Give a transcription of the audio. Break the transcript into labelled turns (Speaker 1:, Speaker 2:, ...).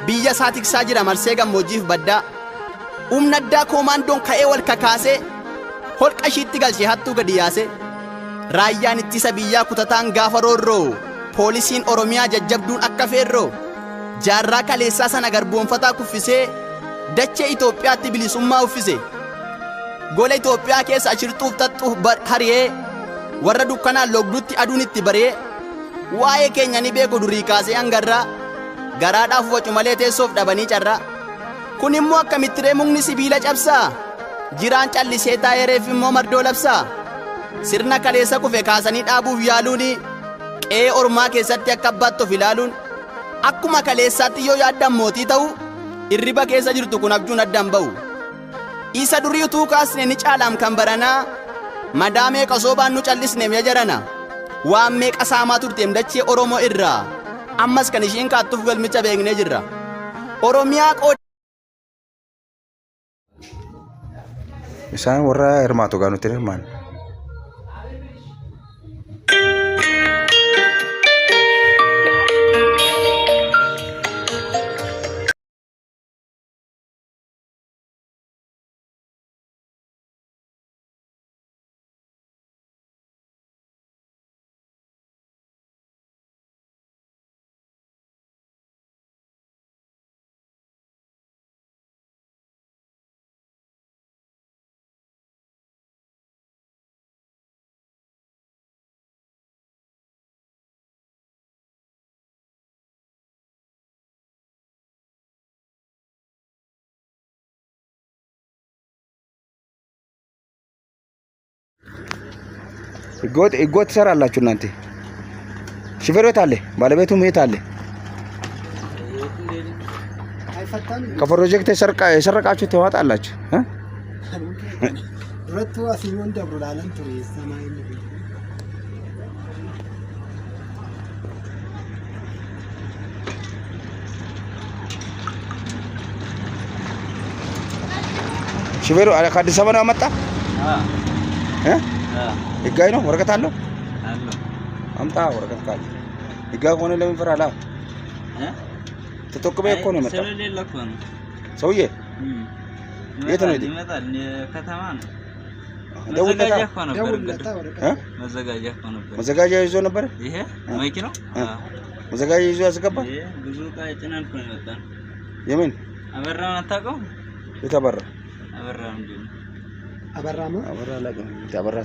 Speaker 1: biyya isaa tiksaa jira marsee gammoojjiif baddaa humna addaa koomaandoon ka'ee wal kakaasee holqa ishiitti galchee hattuu gadi yaase raayyaan ittisa biyyaa kutataan gaafa roorroo poolisiin oromiyaa jajjabduun akka feerroo jaarraa kaleessaa sana garboonfataa kuffisee dachee Itoophiyaatti bilisummaa uffise gola Itoophiyaa keessa ashirtuuf taxxuuf hariyee warra dukkanaan logdutti aduun itti baree waa'ee keenya ni beeku durii kaasee hangarraa garaadhaaf wacu malee teessoof dhabanii carraa kun immoo akkamittiree mukni sibiila cabsaa jiraan callisee taa'ee reef immoo mardoo labsaa sirna kaleessa kufe kaasanii dhaabuuf yaaluuni qe'ee ormaa keessatti akka abbaatti of ilaaluun akkuma kaleessaatti yoo yaaddan mootii ta'u irriba keessa jirtu kun abjuun addaan ba'u isa durii utuu kaasne ni caalaam kan baranaa madaa meeqa soobaan nu callisne mi'a jarana waan meeqa saamaa turteem dachee Oromoo irraa ammas kan ishiin kaattuuf galmicha beeknee jirra Oromiyaa
Speaker 2: isaan warra hirmaatu gaa nuti hirmaan ህገወጥ ትሰራላችሁ እናንተ ሽፈሮት አለ ባለቤቱ ሜት አለ ከፕሮጀክት የሰረቃችሁ ተዋጣላችሁ
Speaker 3: ረቱ አሲሞን ደብሩላለን ቱሪ ሰማይ
Speaker 2: ሽፈሮ ከአዲስ አበባ ነው መጣ ህጋዊ ነው ወረቀት አለው አምጣ ወረቀት ካለ ህጋዊ ሆነ ለምን ፈራላ ተጠቅመህ እኮ ነው መጣ
Speaker 4: ስለሌለ እኮ ነው
Speaker 2: ሰውዬ የት ነው
Speaker 4: ይመጣል ከተማ ነው
Speaker 2: መዘጋጃ ይዞ ነበር
Speaker 4: ይሄ መኪናው
Speaker 2: መዘጋጃ ይዞ ያስገባ
Speaker 4: ብዙ ዕቃ ጭነን እኮ ነው የመጣን
Speaker 2: የምን
Speaker 4: አበራውን አታውቀው
Speaker 2: የተበራ
Speaker 4: አበራ ምንድን ነው
Speaker 3: አበራማ
Speaker 2: አበራ ላይ አበራ